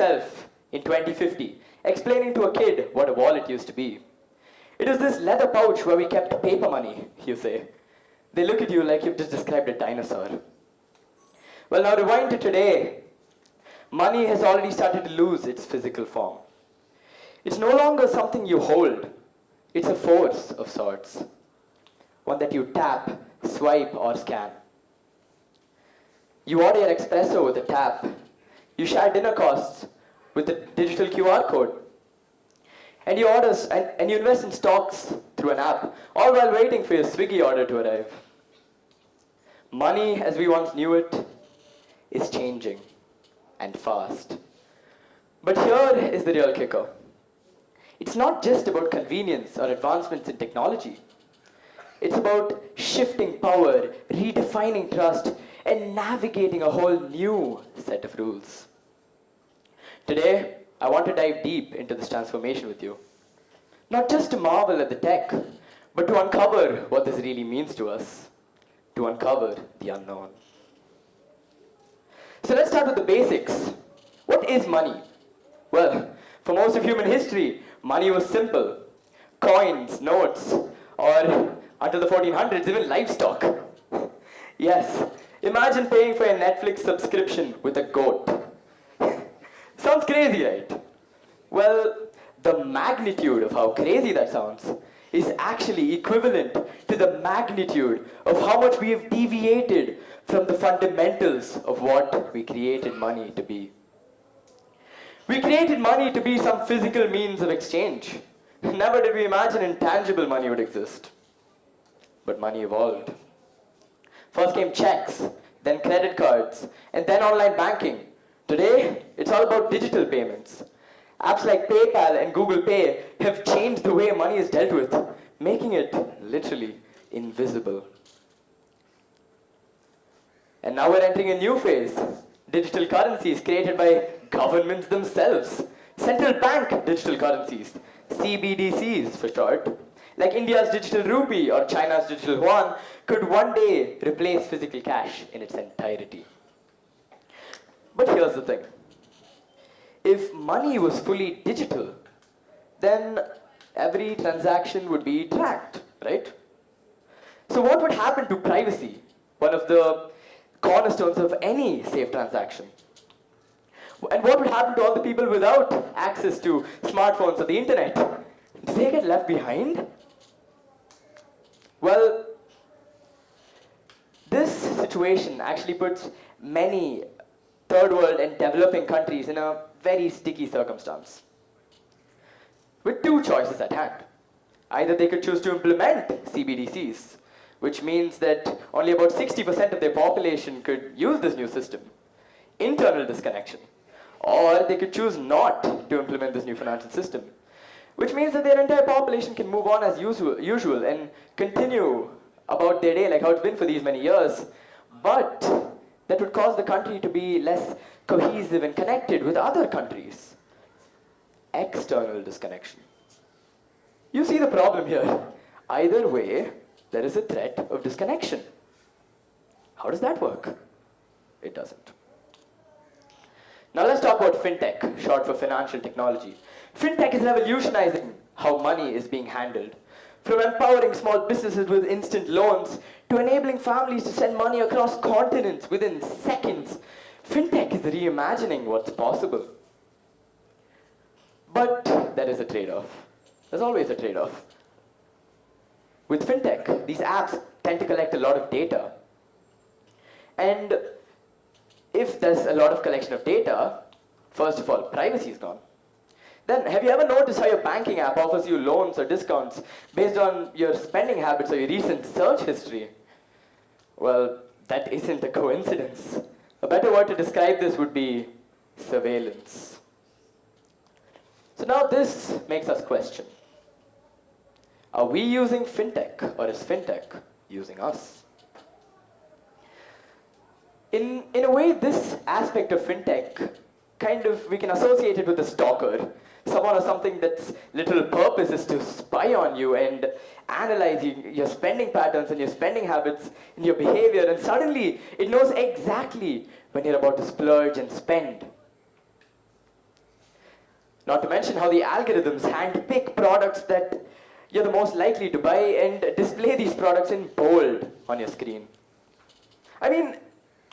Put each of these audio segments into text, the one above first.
yourself in 2050, explaining to a kid what a wallet used to be. It is this leather pouch where we kept paper money, you say. They look at you like you've just described a dinosaur. Well, now rewind to today. Money has already started to lose its physical form. It's no longer something you hold. It's a force of sorts. One that you tap, swipe, or scan. You order your espresso with a tap. You share dinner costs with a digital QR code. And you order and you invest in stocks through an app, all while waiting for your Swiggy order to arrive. Money, as we once knew it, is changing, and fast. But here is the real kicker. It's not just about convenience or advancements in technology. It's about shifting power, redefining trust, and navigating a whole new set of rules. Today, I want to dive deep into this transformation with you. Not just to marvel at the tech, but to uncover what this really means to us. To uncover the unknown. So let's start with the basics. What is money? Well, for most of human history, money was simple. Coins, notes, or until the 1400s, even livestock. Yes, imagine paying for a Netflix subscription with a goat. Sounds crazy, right? Well, the magnitude of how crazy that sounds is actually equivalent to the magnitude of how much we have deviated from the fundamentals of what we created money to be. We created money to be some physical means of exchange. Never did we imagine intangible money would exist. But money evolved. First came checks, then credit cards, and then online banking. Today, it's all about digital payments. Apps like PayPal and Google Pay have changed the way money is dealt with, making it literally invisible. And now we're entering a new phase. Digital currencies created by governments themselves. Central bank digital currencies, CBDCs for short, like India's digital rupee or China's digital yuan, could one day replace physical cash in its entirety. But here's the thing. If money was fully digital, then every transaction would be tracked, right? So what would happen to privacy, one of the cornerstones of any safe transaction? And what would happen to all the people without access to smartphones or the internet? Do they get left behind? Well, this situation actually puts many third world and developing countries in a very sticky circumstance, with two choices at hand. Either they could choose to implement CBDCs, which means that only about 60% of their population could use this new system, internal disconnection, or they could choose not to implement this new financial system, which means that their entire population can move on as usual and continue about their day like how it's been for these many years, but that would cause the country to be less cohesive and connected with other countries. External disconnection. You see the problem here. Either way, there is a threat of disconnection. How does that work? It doesn't. Now let's talk about fintech, short for financial technology. Fintech is revolutionizing how money is being handled. From empowering small businesses with instant loans to enabling families to send money across continents within seconds, fintech is reimagining what's possible. But there is a trade-off. There's always a trade-off. With fintech, these apps tend to collect a lot of data. And if there's a lot of collection of data, first of all, privacy is gone. Then, have you ever noticed how your banking app offers you loans or discounts based on your spending habits or your recent search history? Well, that isn't a coincidence. A better word to describe this would be surveillance. So now this makes us question. Are we using fintech, or is fintech using us? In a way, this aspect of fintech, we can associate it with a stalker. Someone or something that's literal purpose is to spy on you and analyze your spending patterns and your spending habits and your behavior, and suddenly it knows exactly when you're about to splurge and spend. Not to mention how the algorithms handpick products that you're the most likely to buy and display these products in bold on your screen. I mean,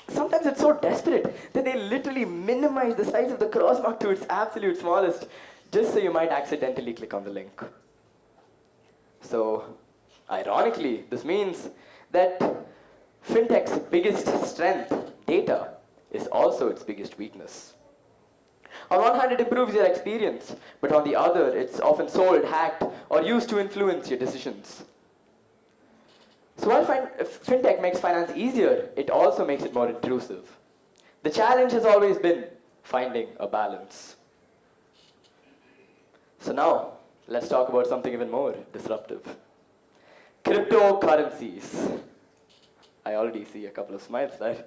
sometimes it's so desperate that they literally minimize the size of the crossmark to its absolute smallest, just so you might accidentally click on the link. So, ironically, this means that fintech's biggest strength, data, is also its biggest weakness. On one hand, it improves your experience, but on the other, it's often sold, hacked, or used to influence your decisions. So while fintech makes finance easier, it also makes it more intrusive. The challenge has always been finding a balance. So now, let's talk about something even more disruptive. Cryptocurrencies. I already see a couple of smiles there.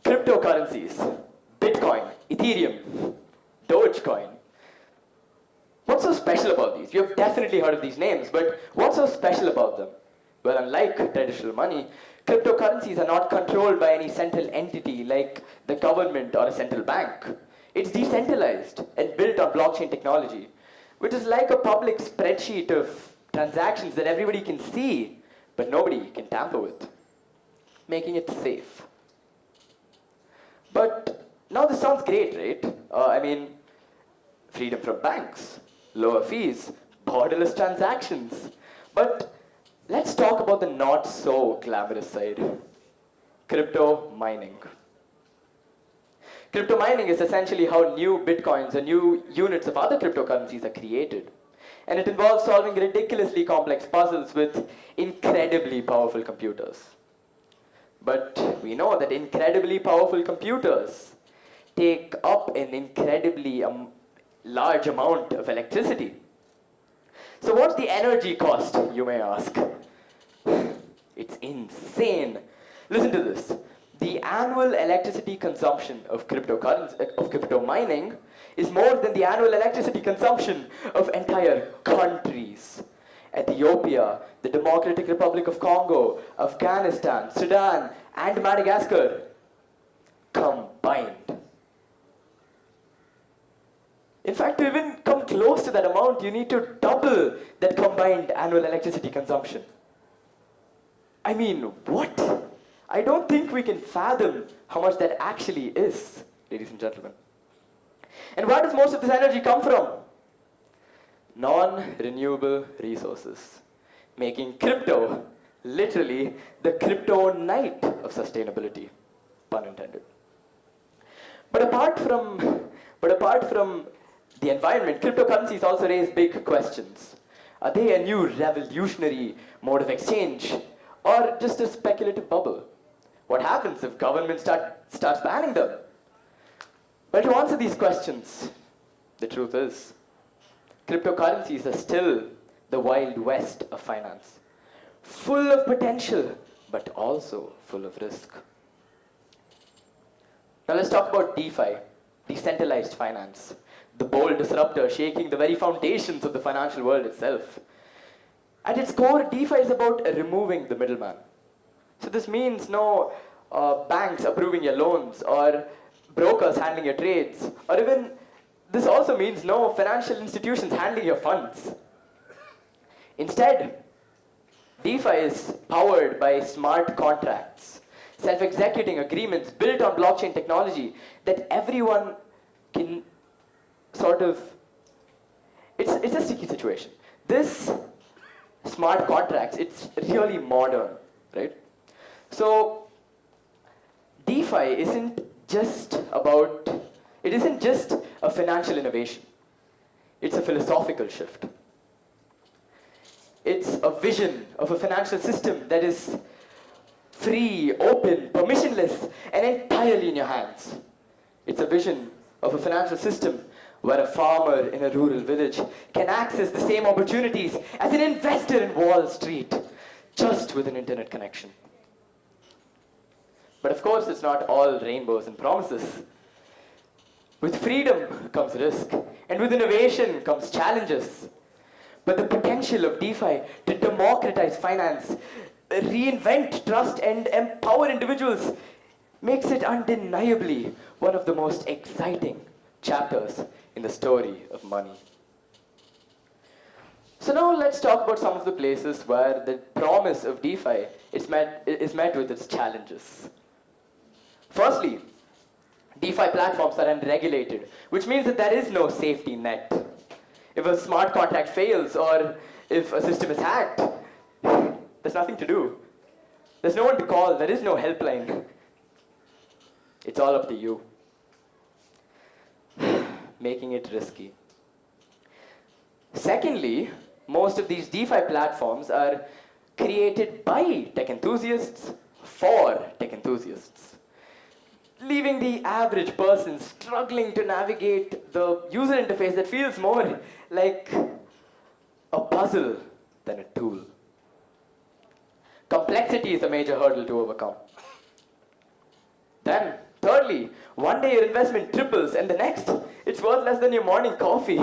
Cryptocurrencies. Bitcoin, Ethereum, Dogecoin. What's so special about these? You've definitely heard of these names, but what's so special about them? Well, unlike traditional money, cryptocurrencies are not controlled by any central entity like the government or a central bank. It's decentralized and built on blockchain technology, which is like a public spreadsheet of transactions that everybody can see, but nobody can tamper with, making it safe. But now this sounds great, right? Freedom from banks, lower fees, borderless transactions. But let's talk about the not so glamorous side. Crypto mining. Crypto mining is essentially how new bitcoins and new units of other cryptocurrencies are created. And it involves solving ridiculously complex puzzles with incredibly powerful computers. But we know that incredibly powerful computers take up an incredibly large amount of electricity. So what's the energy cost, you may ask? It's insane. Listen to this. The annual electricity consumption of crypto mining is more than the annual electricity consumption of entire countries. Ethiopia, the Democratic Republic of Congo, Afghanistan, Sudan, and Madagascar combined. In fact, to even come close to that amount, you need to double that combined annual electricity consumption. I mean, what? I don't think we can fathom how much that actually is, ladies and gentlemen. And where does most of this energy come from? Non-renewable resources, making crypto literally the kryptonite of sustainability, pun intended. But apart from the environment, cryptocurrencies also raise big questions. Are they a new revolutionary mode of exchange, or just a speculative bubble? What happens if government starts banning them? Well, to answer these questions, the truth is, cryptocurrencies are still the wild west of finance, full of potential, but also full of risk. Now let's talk about DeFi, decentralized finance, the bold disruptor shaking the very foundations of the financial world itself. At its core, DeFi is about removing the middleman. So this means no banks approving your loans, or brokers handling your trades, or even this also means no financial institutions handling your funds. Instead, DeFi is powered by smart contracts, self-executing agreements built on blockchain technology that everyone can it's a sticky situation. This smart contracts, it's really modern, right? So DeFi isn't just a financial innovation. It's a philosophical shift. It's a vision of a financial system that is free, open, permissionless, and entirely in your hands. It's a vision of a financial system where a farmer in a rural village can access the same opportunities as an investor in Wall Street, just with an internet connection. But of course, it's not all rainbows and promises. With freedom comes risk, and with innovation comes challenges. But the potential of DeFi to democratize finance, reinvent trust, and empower individuals makes it undeniably one of the most exciting, chapters in the story of money. So now let's talk about some of the places where the promise of DeFi is met with its challenges. Firstly, DeFi platforms are unregulated, which means that there is no safety net. If a smart contract fails or if a system is hacked, there's nothing to do. There's no one to call, there is no helpline. It's all up to you. Making it risky. Secondly, most of these DeFi platforms are created by tech enthusiasts for tech enthusiasts, leaving the average person struggling to navigate the user interface that feels more like a puzzle than a tool. Complexity is a major hurdle to overcome. Then, thirdly, one day your investment triples and the next, it's worth less than your morning coffee.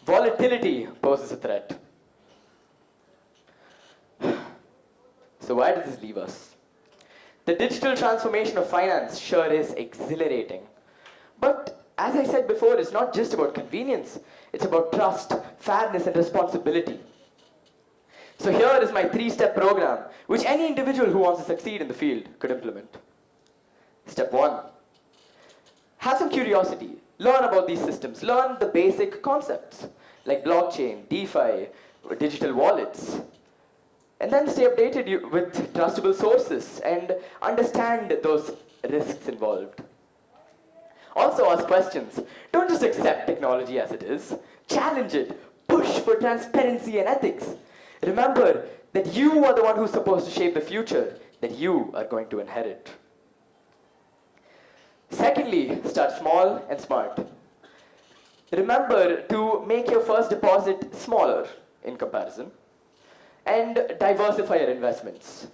Volatility poses a threat. So why does this leave us? The digital transformation of finance sure is exhilarating. But as I said before, it's not just about convenience. It's about trust, fairness, and responsibility. So here is my 3-step program, which any individual who wants to succeed in the field could implement. Step 1. Have some curiosity. Learn about these systems. Learn the basic concepts, like blockchain, DeFi, digital wallets. And then stay updated with trustable sources and understand those risks involved. Also ask questions. Don't just accept technology as it is. Challenge it. Push for transparency and ethics. Remember that you are the one who's supposed to shape the future that you are going to inherit. Secondly, start small and smart. Remember to make your first deposit smaller in comparison and diversify your investments.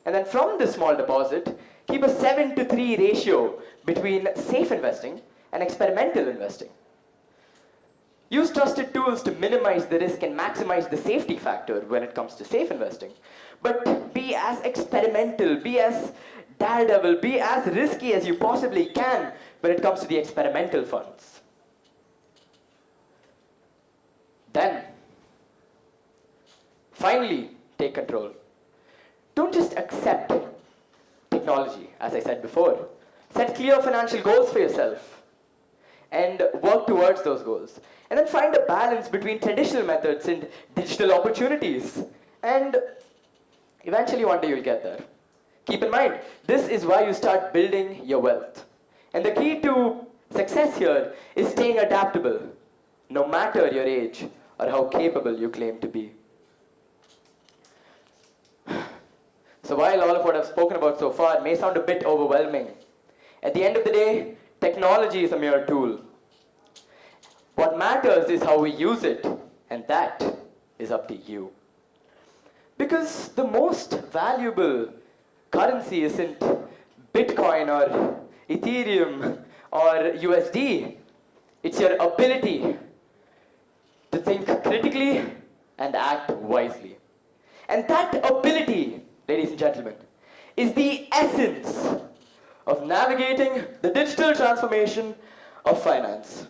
And then from this small deposit, keep a 7-to-3 ratio between safe investing and experimental investing. Use trusted tools to minimize the risk and maximize the safety factor when it comes to safe investing. But be as experimental, be as daredevil, be as risky as you possibly can when it comes to the experimental funds. Then, finally, take control. Don't just accept technology, as I said before. Set clear financial goals for yourself and work towards those goals. And then find a balance between traditional methods and digital opportunities. And eventually one day you'll get there. Keep in mind, this is why you start building your wealth. And the key to success here is staying adaptable, no matter your age or how capable you claim to be. So while all of what I've spoken about so far may sound a bit overwhelming, at the end of the day, technology is a mere tool. What matters is how we use it, and that is up to you. Because the most valuable currency isn't Bitcoin or Ethereum or USD. It's your ability to think critically and act wisely. And that ability, ladies and gentlemen, is the essence of navigating the digital transformation of finance.